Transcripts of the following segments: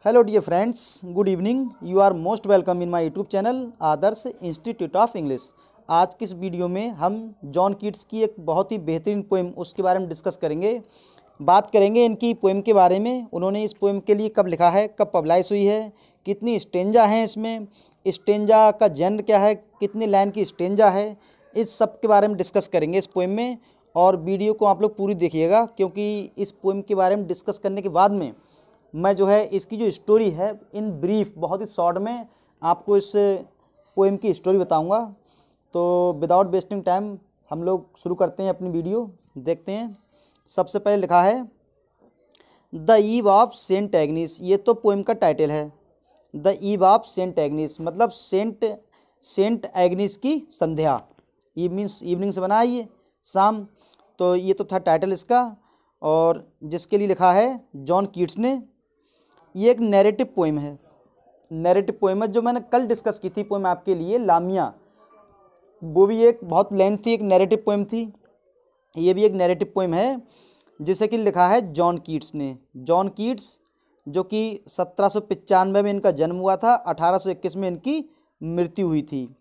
Hello dear friends, good evening. You are most welcome in my YouTube channel Adarsh Institute of English. आज की इस video में हम John Keats की एक बहुत ही बेहतरीन पोएम उसके बारे में डिस्कस करेंगे। बात करेंगे इनकी पोएम के बारे में। उन्होंने इस पोएम के लिए कब लिखा है, कब पब्लिश हुई है, कितनी स्टेंजा हैं इसमें, स्टेंजा का जेनर क्या है, कितनी लाइन की स्टेंजा है, इस सब के बारे में डिस्कस करेंगे इस पोएम में। और वीडियो को आप लोग पूरी देखिएगा, क्योंकि इस पोएम के बारे में डिस्कस करने के बाद में मैं जो है इसकी जो स्टोरी है इन ब्रीफ बहुत ही शॉर्ट में आपको इस पोएम की स्टोरी बताऊंगा। तो विदाउट वेस्टिंग टाइम हम लोग शुरू करते हैं अपनी वीडियो, देखते हैं। सबसे पहले लिखा है the Eve of Saint Agnes. ये तो पोएम का टाइटल है। The Eve of Saint Agnes मतलब सेंट एग्निस की संध्या। ईव मीन्स इवनिंग से बना है ये, शाम। तो ये तो था टाइटल इसका, और जिसके लिए लिखा है जॉन कीट्स ने। ये एक नैरेटिव पोएम है। नैरेटिव पोएम है जो मैंने कल डिस्कस की थी पोएम आपके लिए, लामिया। वो भी एक बहुत लेंथ थी, एक नैरेटिव पोएम थी। ये भी एक नैरेटिव पोएम है जिसे कि लिखा है जॉन कीट्स ने। जॉन कीट्स जो कि 1795 में इनका जन्म हुआ था, 1821 में इनकी मृत्यु हुई थी।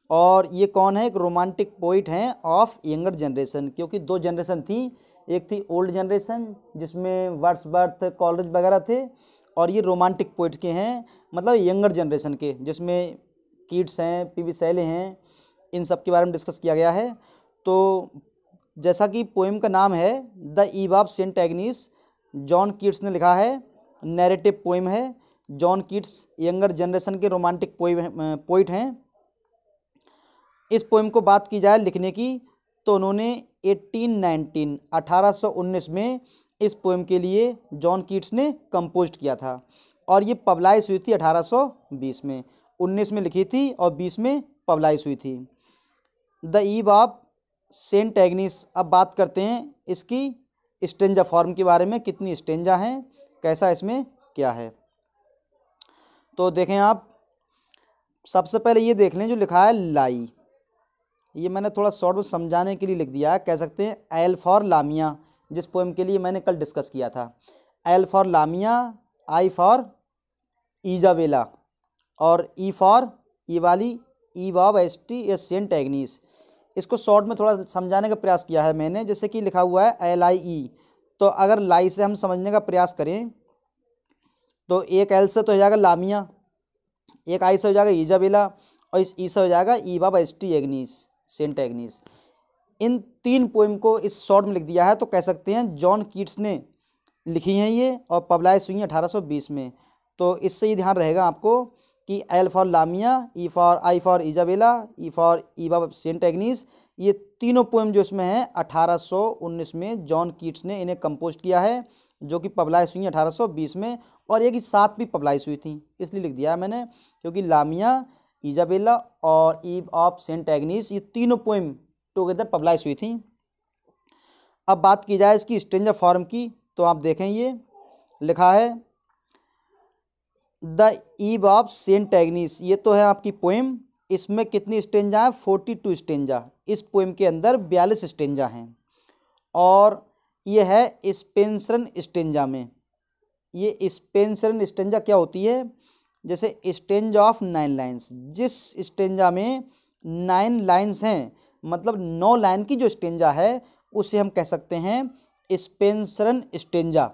और ये कौन है? एक रोमांटिक पोइट हैं ऑफ यंगर जनरेशन, क्योंकि दो जनरेशन थी। एक थी ओल्ड जनरेशन जिसमें वर्ड्सवर्थ, कॉलरिज वगैरह थे, और ये रोमांटिक पोइट्स के हैं, मतलब यंगर जनरेशन के, जिसमें कीट्स हैं, पी.बी. शैले हैं। इन सब के बारे में डिस्कस किया गया है। तो जैसा कि पोएम का नाम है the Eve of Saint Agnes, John Keats ने लिखा है। नैरेटिव पोएम है। जॉन कीट्स यंगर जनरेशन के रोमांटिक पोइट हैं। इस पोएम को बात की जाए लिखने की, तो उन्होंने 1819 में इस पोएम के लिए जॉन कीट्स ने कंपोज किया था, और ये पब्लिश हुई थी 1820 में। 19 में लिखी थी और 20 में पब्लिश हुई थी। The Eve of Saint Agnes. अब बात करते हैं इसकी स्टेंजा फॉर्म के बारे में, कितनी स्टेंजा हैं, कैसा इसमें क्या है। तो देखें आप, सबसे पहले ये देख लें जो लिखा है लाई। ये मैंने थोड़ा शॉर्ट में समझाने के लिए लिख दिया है, कह सकते हैं एल फॉर लामिया, जिस पोएम के लिए मैंने कल डिस्कस किया था। L for Lamia, I for Isabella, और ई फॉर ई वाली Eve of S Saint Agnes. इसको शॉर्ट में थोड़ा समझाने का प्रयास किया है मैंने, जैसे कि लिखा हुआ है LIE। तो अगर लाई से हम समझने का प्रयास करें तो एक एल से तो हो जाएगा लामिया, एक आई से हो जाएगा ईजाबेला, और इस ई से हो जाएगा Eve of Agnes, Saint Agnes. इन तीन पोएम को इस शॉर्ट में लिख दिया है। तो कह सकते हैं जॉन कीट्स ने लिखी हैं ये, और पब्लिश हुई हैं 1820 में। तो इससे ये ध्यान रहेगा आपको कि L for Lamia, I for Isabella, E for Eve of Saint Agnes, ये तीनों पोएम जो इसमें हैं 1819 में जॉन कीट्स ने इन्हें कंपोज किया है, जो कि पब्लिश हुई हैं 1820 में। और एक ही साथ भी पब्लिश हुई थी, इसलिए लिख दिया है मैंने, क्योंकि लामिया, ईजाबेला और ईव ऑफ सेंट एग्निस ये तीनों पोएम टुगेदर पब्लिश हुई थी। अब बात की जाए इसकी स्टेंजा फॉर्म की, तो आप देखें ये लिखा है the Eve of Saint Agnes. ये तो है आपकी पोएम। इसमें कितनी स्टेंजा है? 42 स्टेंजा। इस पोएम के अंदर 42 स्टेंजा हैं, और ये है स्पेंसरन स्टेंजा में। ये स्पेंसरन स्टेंजा क्या होती है? जैसे स्टेंजा ऑफ 9 लाइन्स, जिस स्टेंजा में 9 लाइन्स हैं, मतलब 9 लाइन की जो स्टेंजा है उसे हम कह सकते हैं स्पेंसरन स्टेंजा।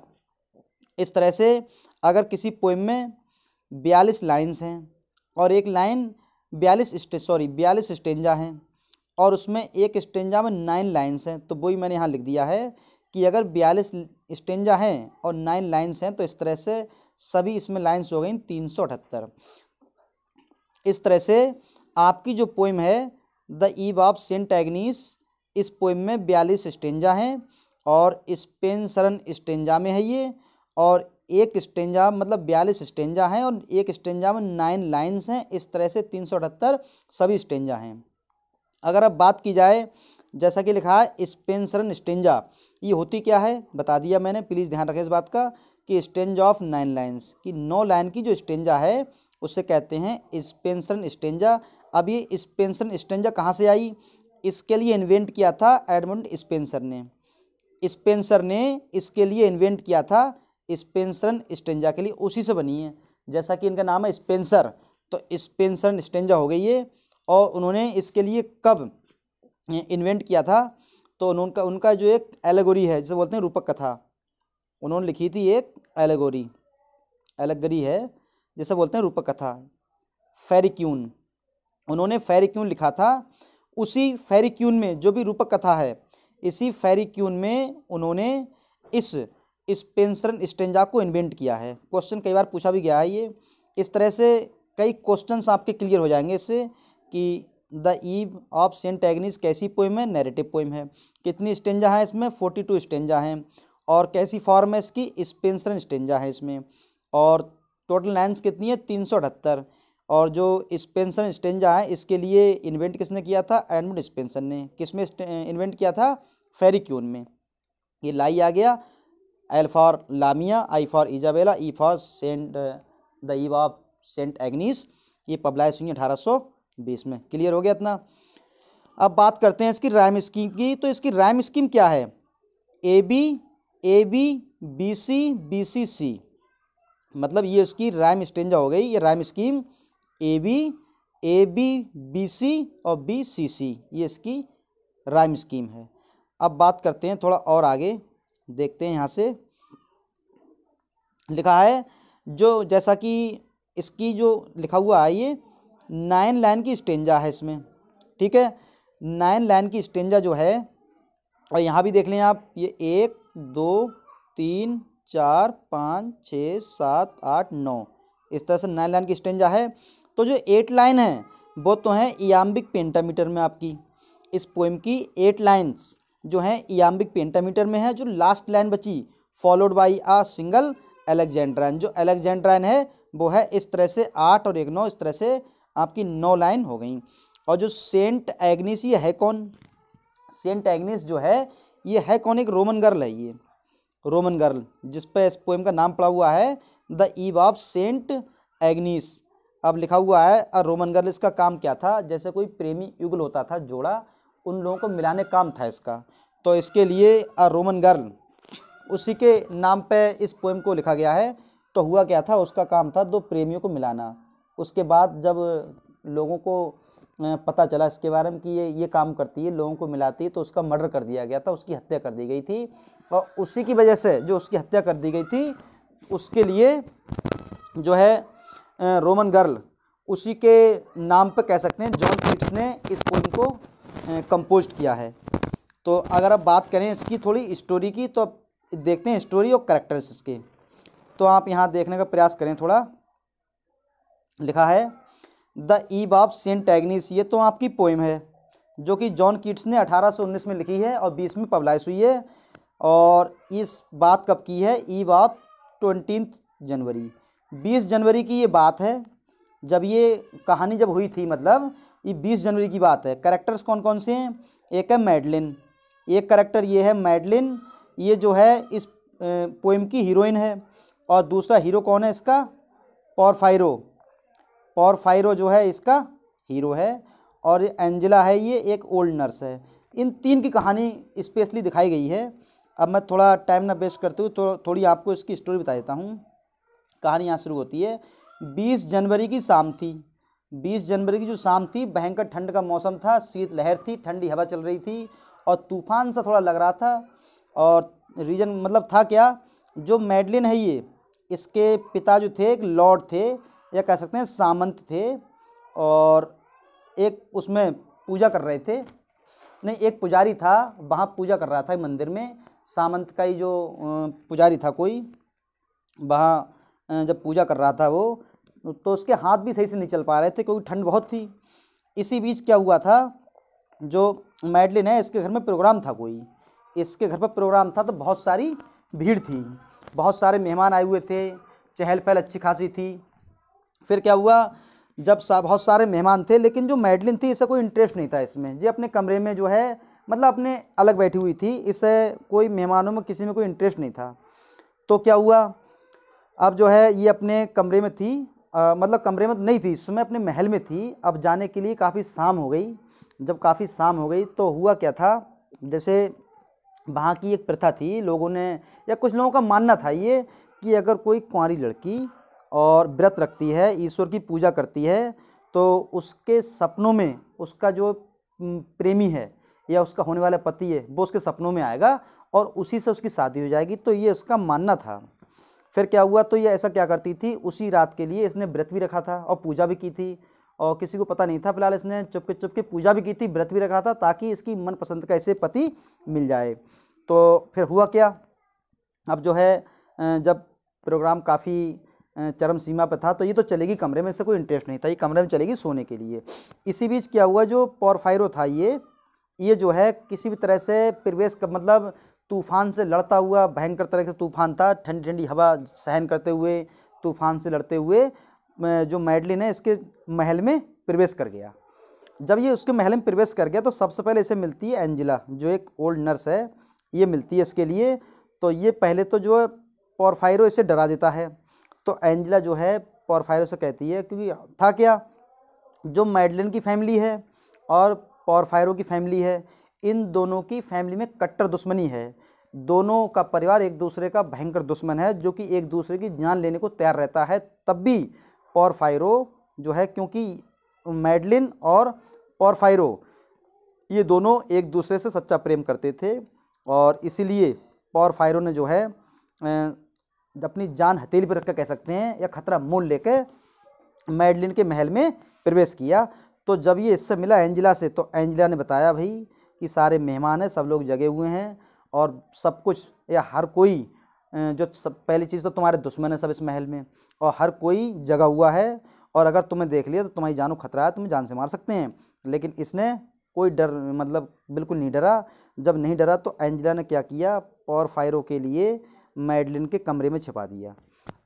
इस तरह से अगर किसी पोएम में 42 लाइन्स हैं और एक लाइन 42 स्टेंजा हैं, और उसमें एक स्टेंजा में 9 लाइन्स हैं, तो वही मैंने यहाँ लिख दिया है कि अगर 42 स्टेंजा हैं और 9 लाइन्स हैं, तो इस तरह से सभी इसमें लाइन्स हो गई 378। इस तरह से आपकी जो पोएम है the Eve of Saint Agnes, इस पोएम में 42 स्टेंजा हैं, और स्पेंसरन स्टेंजा में है ये। और एक स्टेंजा मतलब 42 स्टेंजा हैं, और एक स्टेंजा में 9 लाइन्स हैं। इस तरह से 378 सभी स्टेंजा हैं। अगर अब बात की जाए, जैसा कि लिखा है स्पेंसरन स्टेंजा, ये होती क्या है बता दिया मैंने। प्लीज़ ध्यान रखें इस बात का कि स्टेंजा ऑफ 9 लाइन्स की 9 लाइन की जो स्टेंजा है उससे कहते हैं स्पेंसरन स्टेंजा। अब ये स्पेंसरन स्टेंजा कहाँ से आई? इसके लिए इन्वेंट किया था एडमंड स्पेंसर ने। स्पेंसर ने इसके लिए इन्वेंट किया था स्पेंसर स्टेंजा के लिए, उसी से बनी है। जैसा कि इनका नाम है स्पेंसर, तो स्पेंसर स्टेंजा हो गई ये। और उन्होंने इसके लिए कब इन्वेंट किया था, तो उनका उनका जो एक एलेगोरी है जिसे बोलते हैं रूपक कथा, उन्होंने लिखी थी एक एलेगरी है जिसे बोलते हैं रूपक कथा, फेरिक्यून। उन्होंने फेरिक्यून लिखा था। उसी फेरिक्यून में जो भी रूपक कथा है, इसी फेरिक्यून में उन्होंने इस स्पेंसर स्टेंजा को इन्वेंट किया है। क्वेश्चन कई बार पूछा भी गया है ये। इस तरह से कई क्वेश्चंस आपके क्लियर हो जाएंगे इससे कि the Eve of Saint Agnes कैसी पोइम है, नैरेटिव पोइम है। कितनी स्टेंजा है इसमें, 42 स्टेंजा हैं। और कैसी फॉर्म है इसकी, स्पेंसर स्टेंजा है इसमें। और टोटल लाइन्स कितनी है, 378। और जो स्पेंसर स्टेंजा है इसके लिए इन्वेंट किसने किया था, एडमंड स्पेंसर ने। किसमें इन्वेंट किया था, फेरिक्यून में। ये लाई आ गया, L for Lamia, I for Isabella, E for Saint the Eve of Saint Agnes. ये पब्लिश हुई 1820 में। क्लियर हो गया इतना। अब बात करते हैं इसकी राइम स्कीम की। तो इसकी राइम स्कीम क्या है, ए बी बी सी सी, मतलब ये उसकी राइम स्टेंजा हो गई। ये rhyme scheme A B B C और बी सी, ये इसकी राइम स्कीम है। अब बात करते हैं थोड़ा और आगे, देखते हैं यहाँ से लिखा है जो, जैसा कि इसकी जो लिखा हुआ है ये 9 लाइन की स्टेंजा है इसमें, ठीक है। 9 लाइन की स्टेंजा जो है, और यहाँ भी देख लें आप, ये 1 2 3 4 5 6 7 8 9, इस तरह से 9 लाइन की स्टेंजा है। तो जो 8 लाइन है वो तो हैं इयाम्बिक पेंटामीटर में। आपकी इस पोएम की 8 लाइन्स जो हैं इयाम्बिक पेंटामीटर में है। जो लास्ट लाइन बची, followed by a single alexandrine, जो एलेक्जेंड्राइन है वो है इस तरह से 8 और 1 9, इस तरह से आपकी 9 लाइन हो गई। और जो सेंट एग्नीस, ये है कौन, सेंट एग्नीस जो है ये है कौन, एक रोमन गर्ल है। ये रोमन गर्ल जिस पर इस पोएम का नाम पड़ा हुआ है the Eve of Saint Agnes. अब लिखा हुआ है अ रोमन गर्ल, इसका काम क्या था, जैसे कोई प्रेमी युगल होता था जोड़ा, उन लोगों को मिलाने काम था इसका। तो इसके लिए अ रोमन गर्ल उसी के नाम पे इस पोएम को लिखा गया है। तो हुआ क्या था, उसका काम था 2 प्रेमियों को मिलाना। उसके बाद जब लोगों को पता चला इसके बारे में कि ये काम करती है, लोगों को मिलाती है, तो उसका मर्डर कर दिया गया था, उसकी हत्या कर दी गई थी। और उसी की वजह से जो उसकी हत्या कर दी गई थी, उसके लिए जो है रोमन गर्ल, उसी के नाम पे कह सकते हैं जॉन कीट्स ने इस पोएम को कंपोज किया है। तो अगर आप बात करें इसकी थोड़ी स्टोरी की, तो देखते हैं स्टोरी और कैरेक्टर्स इसके। तो आप यहाँ देखने का प्रयास करें थोड़ा। लिखा है the Eve of Saint Agnes, ये तो आपकी पोएम है जो कि जॉन कीट्स ने 1819 में लिखी है और 20 में पब्लिश हुई है। और इस बात कब की है, ईव ऑफ 20 जनवरी, 20 जनवरी की ये बात है जब ये कहानी जब हुई थी, मतलब ये 20 जनवरी की बात है। कैरेक्टर्स कौन कौन से हैं, एक है मैडलिन, एक कैरेक्टर ये है मैडलिन, ये जो है इस पोएम की हीरोइन है। और दूसरा हीरो कौन है इसका, पॉरफायरो जो है इसका हीरो है। और एंजेला है, ये एक ओल्ड नर्स है। इन 3 की कहानी स्पेशली दिखाई गई है। अब मैं थोड़ा टाइम ना वेस्ट करते हुए तो थोड़ी आपको इसकी स्टोरी बता देता हूँ। कहानी यहाँ शुरू होती है। 20 जनवरी की शाम थी। 20 जनवरी की जो शाम थी, भयंकर ठंड का मौसम था, शीत लहर थी, ठंडी हवा चल रही थी और तूफान सा थोड़ा लग रहा था। और रीजन मतलब था क्या, जो मैडलिन है ये, इसके पिता जो थे एक लॉर्ड थे, या कह सकते हैं सामंत थे। और एक उसमें पूजा कर रहे थे, नहीं एक पुजारी था वहाँ पूजा कर रहा था मंदिर में। सामंत का ही जो पुजारी था कोई, वहाँ जब पूजा कर रहा था वो, तो उसके हाथ भी सही से नहीं चल पा रहे थे क्योंकि ठंड बहुत थी। इसी बीच क्या हुआ था, जो मैडलिन है इसके घर में प्रोग्राम था कोई, इसके घर पर प्रोग्राम था तो बहुत सारी भीड़ थी, बहुत सारे मेहमान आए हुए थे, चहल पहल अच्छी खासी थी। फिर क्या हुआ, जब बहुत सारे मेहमान थे, लेकिन जो मैडलिन थी इसे कोई इंटरेस्ट नहीं था इसमें। ये अपने कमरे में जो है मतलब अपने अलग बैठी हुई थी, इसे कोई मेहमानों में किसी में कोई इंटरेस्ट नहीं था। तो क्या हुआ, अब जो है ये अपने कमरे में थी, मतलब कमरे में नहीं थी इस समय, अपने महल में थी। अब जाने के लिए काफ़ी शाम हो गई। जब काफ़ी शाम हो गई तो हुआ क्या था, जैसे वहाँ की एक प्रथा थी, लोगों ने या कुछ लोगों का मानना था ये कि अगर कोई कुंवारी लड़की और व्रत रखती है, ईश्वर की पूजा करती है, तो उसके सपनों में उसका जो प्रेमी है या उसका होने वाला पति है वो उसके सपनों में आएगा और उसी से उसकी शादी हो जाएगी। तो ये उसका मानना था। फिर क्या हुआ, तो ये ऐसा क्या करती थी, उसी रात के लिए इसने व्रत भी रखा था और पूजा भी की थी और किसी को पता नहीं था। फिलहाल इसने चुपके पूजा भी की थी, व्रत भी रखा था ताकि इसकी मनपसंद का इसे पति मिल जाए। तो फिर हुआ क्या, अब जो है जब प्रोग्राम काफ़ी चरम सीमा पर था तो ये तो चलेगी कमरे में, इससे कोई इंटरेस्ट नहीं था, ये कमरे में चलेगी सोने के लिए। इसी बीच क्या हुआ, जो पोरफायरो था ये जो है किसी भी तरह से प्रवेश कर, मतलब तूफान से लड़ता हुआ, भयंकर तरह से तूफान था, ठंडी ठंडी हवा सहन करते हुए, तूफान से लड़ते हुए जो मैडलिन है इसके महल में प्रवेश कर गया। जब ये उसके महल में प्रवेश कर गया तो सबसे पहले इसे मिलती है एंजिला, जो एक ओल्ड नर्स है, ये मिलती है इसके लिए। तो ये पहले तो जो है पोरफायरो इसे डरा देता है। तो एंजिला जो है पोरफायरो से कहती है, क्योंकि था क्या, जो मैडलिन की फैमिली है और पोरफायरो की फैमिली है, इन दोनों की फैमिली में कट्टर दुश्मनी है। दोनों का परिवार एक दूसरे का भयंकर दुश्मन है, जो कि एक दूसरे की जान लेने को तैयार रहता है। तब भी पोरफायरो जो है, क्योंकि मैडलिन और पोरफायरो ये दोनों एक दूसरे से सच्चा प्रेम करते थे और इसीलिए पोरफायरो ने जो है अपनी जान हथेली पर रखकर कह सकते हैं या खतरा मोल लेकर मैडलिन के महल में प्रवेश किया। तो जब ये इससे मिला एंजिला से, तो एंजिला ने बताया भाई कि सारे मेहमान हैं, सब लोग जगे हुए हैं और सब कुछ या हर कोई जो सब, पहली चीज़ तो तुम्हारे दुश्मन है सब इस महल में और हर कोई जगा हुआ है और अगर तुम्हें देख लिया तो तुम्हारी जान को खतरा है, तुम्हें जान से मार सकते हैं। लेकिन इसने कोई डर, मतलब बिल्कुल नहीं डरा। जब नहीं डरा तो एंजिला ने क्या किया, पोरफायरो के लिए मैडलिन के कमरे में छिपा दिया।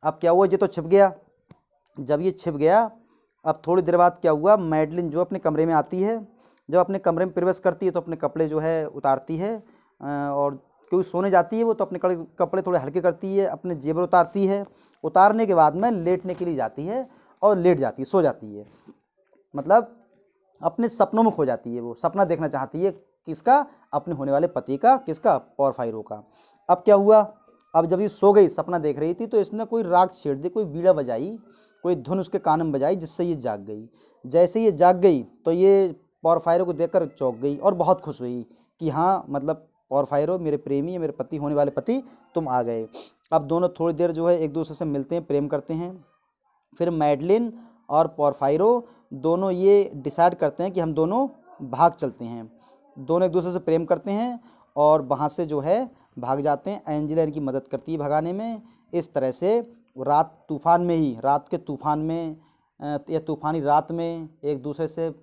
अब क्या हुआ, ये तो छिप गया। जब ये छिप गया, अब थोड़ी देर बाद क्या हुआ, मैडलिन जो अपने कमरे में आती है, जब अपने कमरे में प्रवेश करती है तो अपने कपड़े जो है उतारती है और क्योंकि सोने जाती है वो, तो अपने कपड़े थोड़े हल्के करती है, अपने जेवर उतारती है। उतारने के बाद में लेटने के लिए जाती है और लेट जाती है, सो जाती है, मतलब अपने सपनों में खो जाती है। वो सपना देखना चाहती है, किसका, अपने होने वाले पति का, किसका, पोरफायरो का। अब क्या हुआ, अब जब ये सो गई, सपना देख रही थी, तो इसने कोई राग छेड़ दी, कोई बीड़ा बजाई, कोई धुन उसके कान में बजाई, जिससे ये जाग गई। जैसे ये जाग गई तो ये पोरफायरो को देखकर चौंक गई और बहुत खुश हुई कि हाँ, मतलब पोरफायरो मेरे प्रेमी, मेरे पति, होने वाले पति, तुम आ गए। अब दोनों थोड़ी देर जो है एक दूसरे से मिलते हैं, प्रेम करते हैं। फिर मैडलिन और पोरफायरो दोनों ये डिसाइड करते हैं कि हम दोनों भाग चलते हैं। दोनों एक दूसरे से प्रेम करते हैं और वहाँ से जो है भाग जाते हैं। एंजिला इनकी मदद करती है भगाने में। इस तरह से रात तूफान में ही, रात के तूफान में या तूफानी रात में एक दूसरे से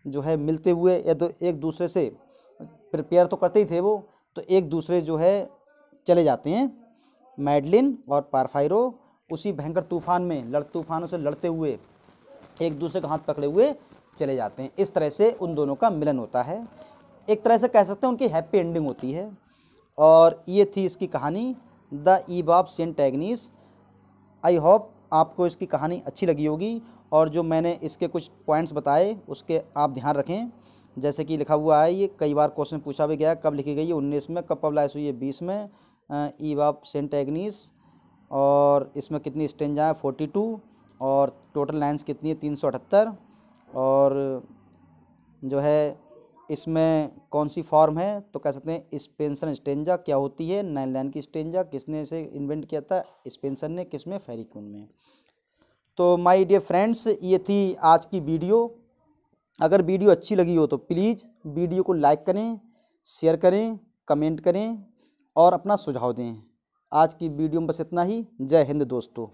जो है मिलते हुए, या तो एक दूसरे से प्रिपेयर तो करते ही थे वो, तो एक दूसरे जो है चले जाते हैं। मैडलिन और पोरफायरो उसी भयंकर तूफान में तूफानों से लड़ते हुए एक दूसरे का हाथ पकड़े हुए चले जाते हैं। इस तरह से उन दोनों का मिलन होता है। एक तरह से कह सकते हैं उनकी हैप्पी एंडिंग होती है। और ये थी इसकी कहानी, the Eve of Saint Agnes. I hope आपको इसकी कहानी अच्छी लगी होगी और जो मैंने इसके कुछ पॉइंट्स बताए उसके आप ध्यान रखें। जैसे कि लिखा हुआ है, ये कई बार क्वेश्चन पूछा भी गया है, कब लिखी गई है, 19 में, कब पब्लिश हुई है, 20 में, ईव ऑफ सेंट एग्नीस। और इसमें कितनी स्टेंजा है, 42, और टोटल लाइन्स कितनी है, 378। और जो है इसमें कौन सी फॉर्म है, तो कह सकते हैं स्पेंसर स्टेंजा। क्या होती है, 9 लाइन की स्टेंजा। किसने इसे इन्वेंट किया था, स्पेंसर ने। किसमें, फेरी क्वीन में। तो माय डियर फ्रेंड्स, ये थी आज की वीडियो। अगर वीडियो अच्छी लगी हो तो प्लीज़ वीडियो को लाइक करें, शेयर करें, कमेंट करें और अपना सुझाव दें। आज की वीडियो में बस इतना ही। जय हिंद दोस्तों।